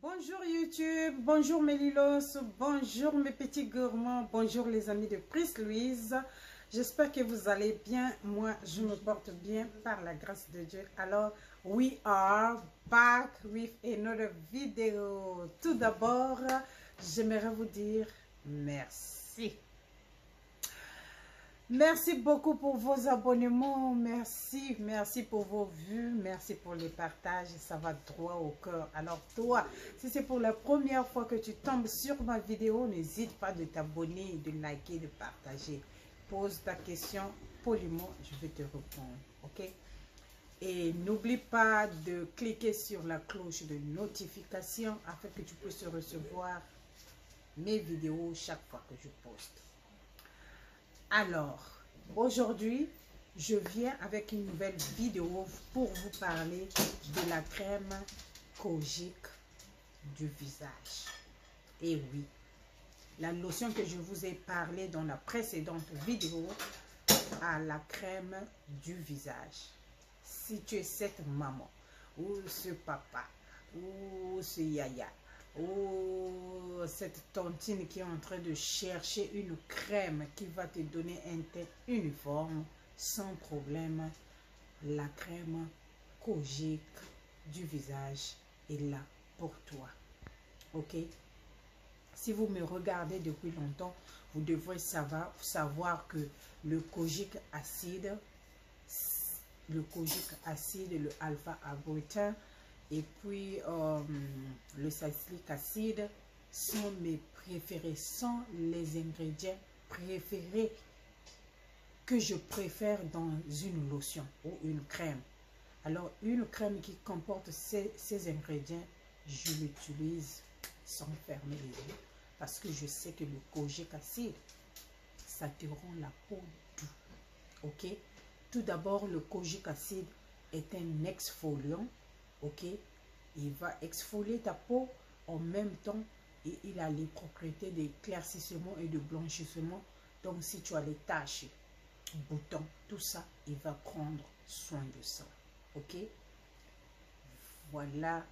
Bonjour YouTube, bonjour mes lilos, bonjour mes petits gourmands, bonjour les amis de Pris Louise. J'espère que vous allez bien. Moi, je me porte bien par la grâce de Dieu. Alors, we are back with another video. Tout d'abord, j'aimerais vous dire merci. Merci beaucoup pour vos abonnements, merci pour vos vues, merci pour les partages, ça va droit au cœur. Alors toi, si c'est pour la première fois que tu tombes sur ma vidéo, n'hésite pas de t'abonner, de liker, de partager. Pose ta question poliment, je vais te répondre, ok? Et n'oublie pas de cliquer sur la cloche de notification afin que tu puisses recevoir mes vidéos chaque fois que je poste. Alors, aujourd'hui, je viens avec une nouvelle vidéo pour vous parler de la crème Kojic du visage. Et oui, la lotion que je vous ai parlé dans la précédente vidéo à la crème du visage. Si tu es cette maman, ou ce papa, ou ce yaya, ou cette tontine qui est en train de chercher une crème qui va te donner un teint uniforme, sans problème, la crème Kojic du visage est là pour toi. Ok? Si vous me regardez depuis longtemps, vous devrez savoir que le Kojic acide, le alpha-arbutin, et puis le salicylique acide sont mes préférés, sont les ingrédients préférés que je préfère dans une lotion ou une crème. Alors une crème qui comporte ces ingrédients, je l'utilise sans fermer les yeux parce que je sais que le Kojic acide, ça te rend la peau douce. Ok? Tout d'abord, le Kojic acide est un exfoliant. Ok, il va exfolier ta peau en même temps et il a les propriétés d'éclaircissement et de blanchissement. Donc, si tu as les taches, boutons, tout ça, il va prendre soin de ça. Ok, voilà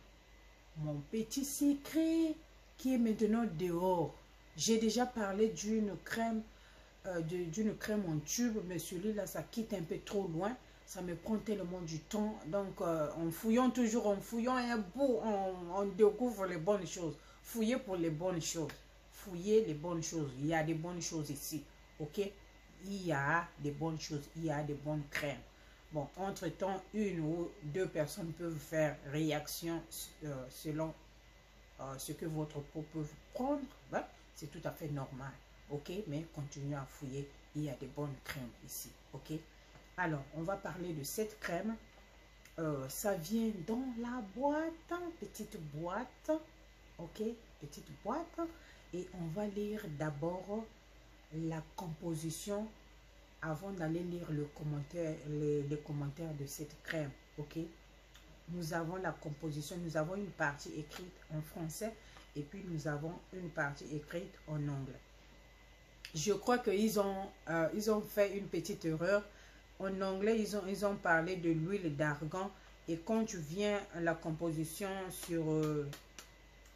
mon petit secret qui est maintenant dehors. J'ai déjà parlé d'une crème, en tube, mais celui-là, ça quitte un peu trop loin. Ça me prend tellement du temps. Donc, en fouillant toujours, en fouillant un bout, on découvre les bonnes choses. Fouillez pour les bonnes choses. Fouillez les bonnes choses. Il y a des bonnes choses ici. Ok? Il y a des bonnes choses. Il y a des bonnes crèmes. Bon, entre-temps, une ou deux personnes peuvent faire réaction selon ce que votre peau peut prendre. Ben, c'est tout à fait normal. Ok? Mais continuez à fouiller. Il y a des bonnes crèmes ici. Ok? Alors, on va parler de cette crème. Ça vient dans la boîte, petite boîte. Ok, petite boîte. Et on va lire d'abord la composition avant d'aller lire les commentaires de cette crème. Ok, nous avons la composition. Nous avons une partie écrite en français et puis nous avons une partie écrite en anglais. Je crois qu'ils ont fait une petite erreur. En anglais, ils ont parlé de l'huile d'argan. Et quand tu viens à la composition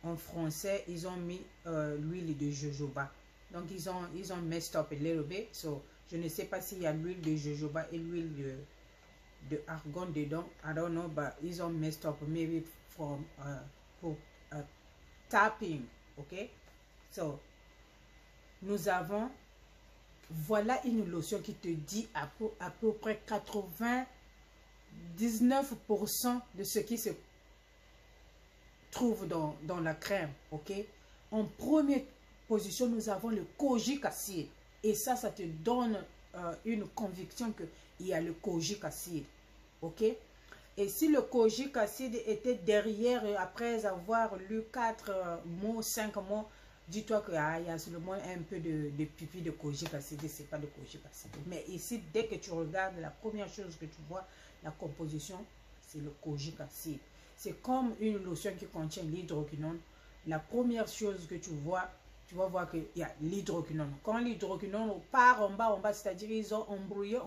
en français, ils ont mis l'huile de jojoba. Donc, ils ont messed up a little bit. So, je ne sais pas s'il y a l'huile de jojoba et l'huile de argan dedans. I don't know, but ils ont messed up maybe for tapping. Ok? So, nous avons... Voilà une lotion qui te dit à peu près 99% de ce qui se trouve dans la crème. Ok? En première position, nous avons le Kojic acide. Et ça te donne une conviction qu'il y a le Kojic acide. Ok? Et si le Kojic acide était derrière, après avoir lu 4 mots, 5 mots, dis-toi qu'il y a seulement un peu de pipi de Kojic acide, c'est pas de Kojic acide. Mais ici, dès que tu regardes, la première chose que tu vois, la composition, c'est le Kojic acide. C'est comme une lotion qui contient l'hydroquinone. La première chose que tu vas voir qu'il y a l'hydroquinone. Quand l'hydroquinone part en bas, c'est-à-dire ils ont embrouillé,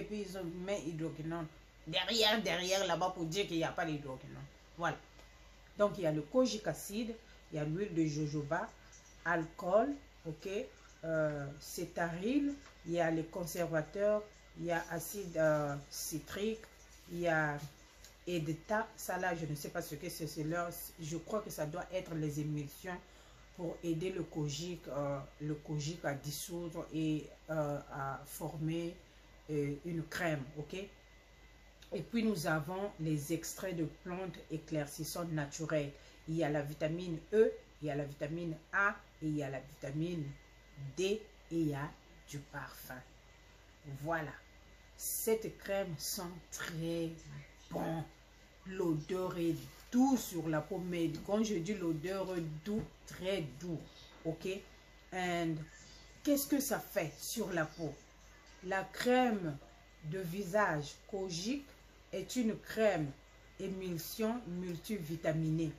puis ils ont mis l'hydroquinone derrière là-bas pour dire qu'il n'y a pas l'hydroquinone. Voilà. Donc, il y a le kojique acide, il y a l'huile de jojoba, alcool, ok, cétaril, il y a les conservateurs, il y a acide citrique, il y a EDTA. Ça là, je ne sais pas ce que c'est. Je crois que ça doit être les émulsions pour aider le kojique à dissoudre et à former une crème, ok. Et puis nous avons les extraits de plantes éclaircissantes naturelles. Il y a la vitamine E, il y a la vitamine A, et il y a la vitamine D, et il y a du parfum. Voilà. Cette crème sent très bon. L'odeur est douce sur la peau, mais quand je dis l'odeur doux, très doux, ok. And qu'est-ce que ça fait sur la peau? La crème de visage kojique est une crème émulsion multivitaminée,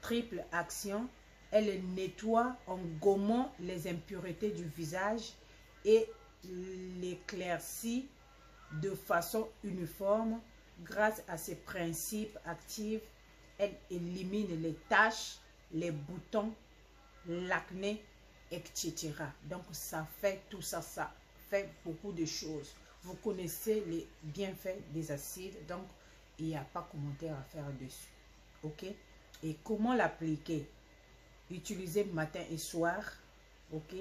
triple action. Elle nettoie en gommant les impuretés du visage et l'éclaircit de façon uniforme. Grâce à ses principes actifs, elle élimine les taches, les boutons, l'acné, etc. Donc ça fait tout ça, ça fait beaucoup de choses. Vous connaissez les bienfaits des acides, donc il n'y a pas de commentaire à faire dessus. Ok? Et comment l'appliquer? Utilisez matin et soir. Ok?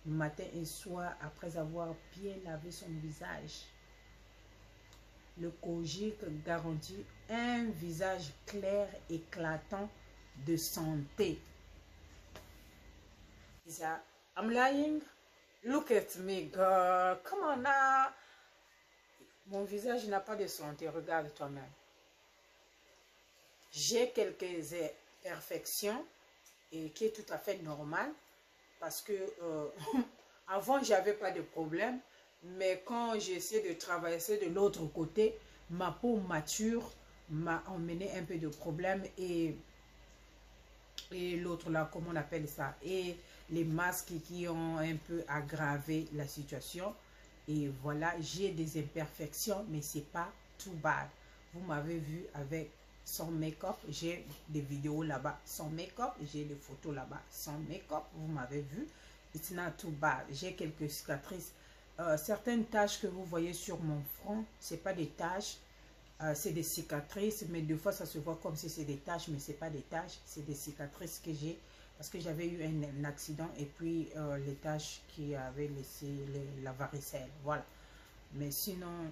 Matin et soir après avoir bien lavé son visage. Le kojique garantit un visage clair, éclatant, de santé. I'm lying? Look at me, girl. Come on now. Mon visage n'a pas de santé. Regarde toi-même. J'ai quelques imperfections et qui est tout à fait normal parce que avant, j'avais pas de problème. Mais quand j'ai essayé de traverser de l'autre côté, ma peau mature m'a emmené un peu de problème et l'autre là, comment on appelle ça? Et les masques qui ont un peu aggravé la situation. Et voilà, j'ai des imperfections, mais c'est pas too bad. Vous m'avez vu avec sans make-up. J'ai des vidéos là-bas sans make-up. J'ai des photos là-bas sans make-up. Vous m'avez vu. It's not too bad. J'ai quelques cicatrices. Certaines taches que vous voyez sur mon front, c'est pas des taches, c'est des cicatrices, mais des fois ça se voit comme si c'est des taches, mais c'est pas des taches, c'est des cicatrices que j'ai parce que j'avais eu un accident et puis les taches qui avaient laissé la varicelle, voilà. Mais sinon,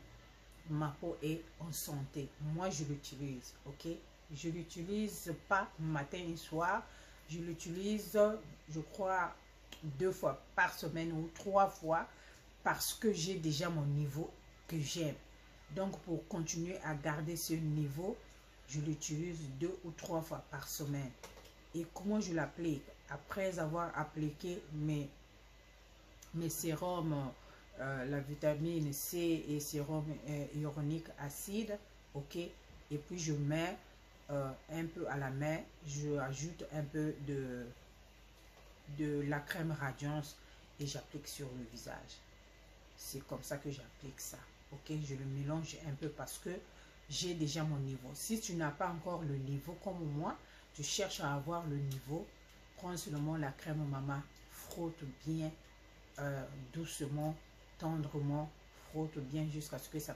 ma peau est en santé. Moi, je l'utilise, ok? Je l'utilise pas matin et soir, je l'utilise, je crois, 2 fois par semaine ou 3 fois. Parce que j'ai déjà mon niveau que j'aime. Donc, pour continuer à garder ce niveau, je l'utilise 2 ou 3 fois par semaine. Et comment je l'applique? Après avoir appliqué mes sérums, la vitamine C et sérum hyaluronique acide, ok? Et puis, je mets un peu à la main, je ajoute un peu de la crème radiance et j'applique sur le visage. C'est comme ça que j'applique ça. Ok, je le mélange un peu parce que j'ai déjà mon niveau. Si tu n'as pas encore le niveau comme moi, tu cherches à avoir le niveau, prends seulement la crème Mama, frotte bien doucement, tendrement, frotte bien jusqu'à ce que ça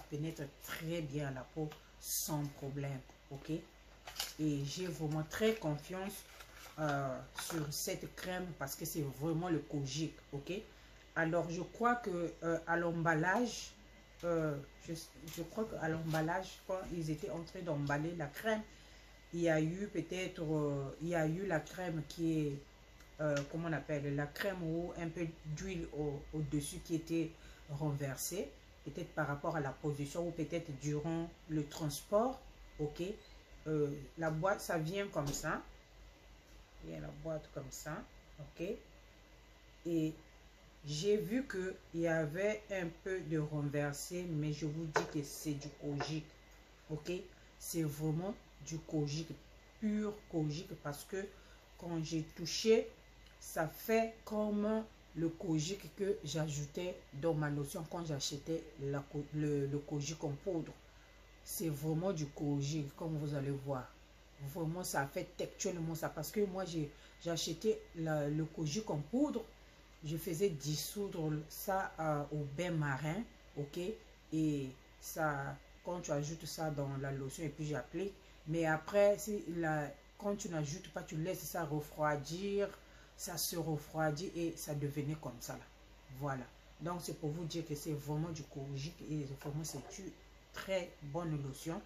pénètre très bien à la peau sans problème. Ok, et j'ai vraiment très confiance sur cette crème parce que c'est vraiment le kojique. Ok. Alors, je crois que à l'emballage, je crois qu'à l'emballage, quand ils étaient en train d'emballer la crème, il y a eu peut-être, il y a eu la crème qui est, comment on appelle, la crème ou un peu d'huile au-dessus qui était renversée, peut-être par rapport à la position ou peut-être durant le transport, ok. La boîte, ça vient comme ça, il y a la boîte comme ça, ok. Et j'ai vu qu'il y avait un peu de renversé, mais je vous dis que c'est du kojique, ok? C'est vraiment du kojique, pur kojique, parce que quand j'ai touché, ça fait comme le kojique que j'ajoutais dans ma lotion quand j'achetais le kojique en poudre. C'est vraiment du kojique, comme vous allez voir. vraiment ça a fait textuellement ça. Parce que moi, j'ai acheté le kojic en poudre. Je faisais dissoudre ça au bain marin, ok? Et ça, quand tu ajoutes ça dans la lotion et puis j'applique. Mais après, quand tu n'ajoutes pas, tu laisses ça refroidir. Ça se refroidit et ça devenait comme ça là. Voilà. Donc c'est pour vous dire que c'est vraiment du kojic et vraiment c'est une très bonne lotion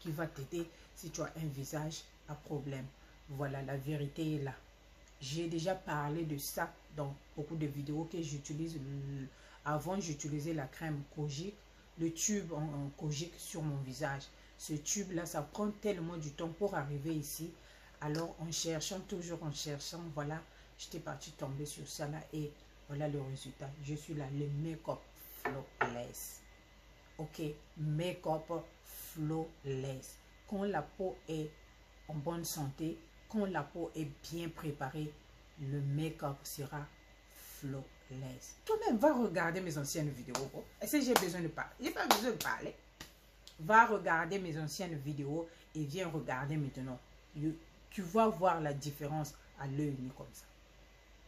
qui va t'aider si tu as un visage à problème. Voilà, la vérité est là. J'ai déjà parlé de ça dans beaucoup de vidéos que j'utilise. Avant, j'utilisais la crème kojic, le tube en kojic sur mon visage. Ce tube-là, ça prend tellement du temps pour arriver ici. Alors, en cherchant, toujours en cherchant, voilà, j'étais partie tomber sur ça là et voilà le résultat. Je suis là, le make-up flawless. Ok, make-up flawless. Quand la peau est en bonne santé, quand la peau est bien préparée, le make-up sera flawless. Toi-même, va regarder mes anciennes vidéos. Est-ce que j'ai besoin de parler? J'ai pas besoin de parler. Va regarder mes anciennes vidéos et viens regarder maintenant. Tu vas voir la différence à l'œil nu comme ça.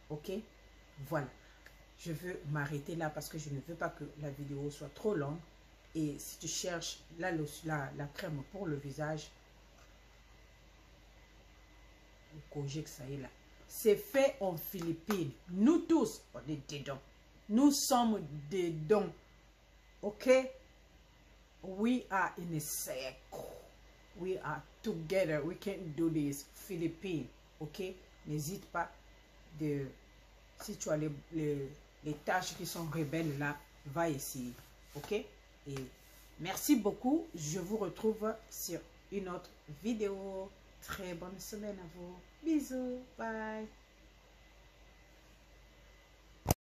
Ok? Voilà. Je veux m'arrêter là parce que je ne veux pas que la vidéo soit trop longue. Et si tu cherches la crème pour le visage, le kojic, ça y est là. C'est fait en Philippines. Nous tous, on est dedans. Nous sommes dedans. Ok? We are in a circle. We are together. We can do this. Philippines. Ok? N'hésite pas de... Si tu as les tâches qui sont rebelles là, va essayer. Ok? Et merci beaucoup. Je vous retrouve sur une autre vidéo. Très bonne semaine à vous. Bisous. Bye.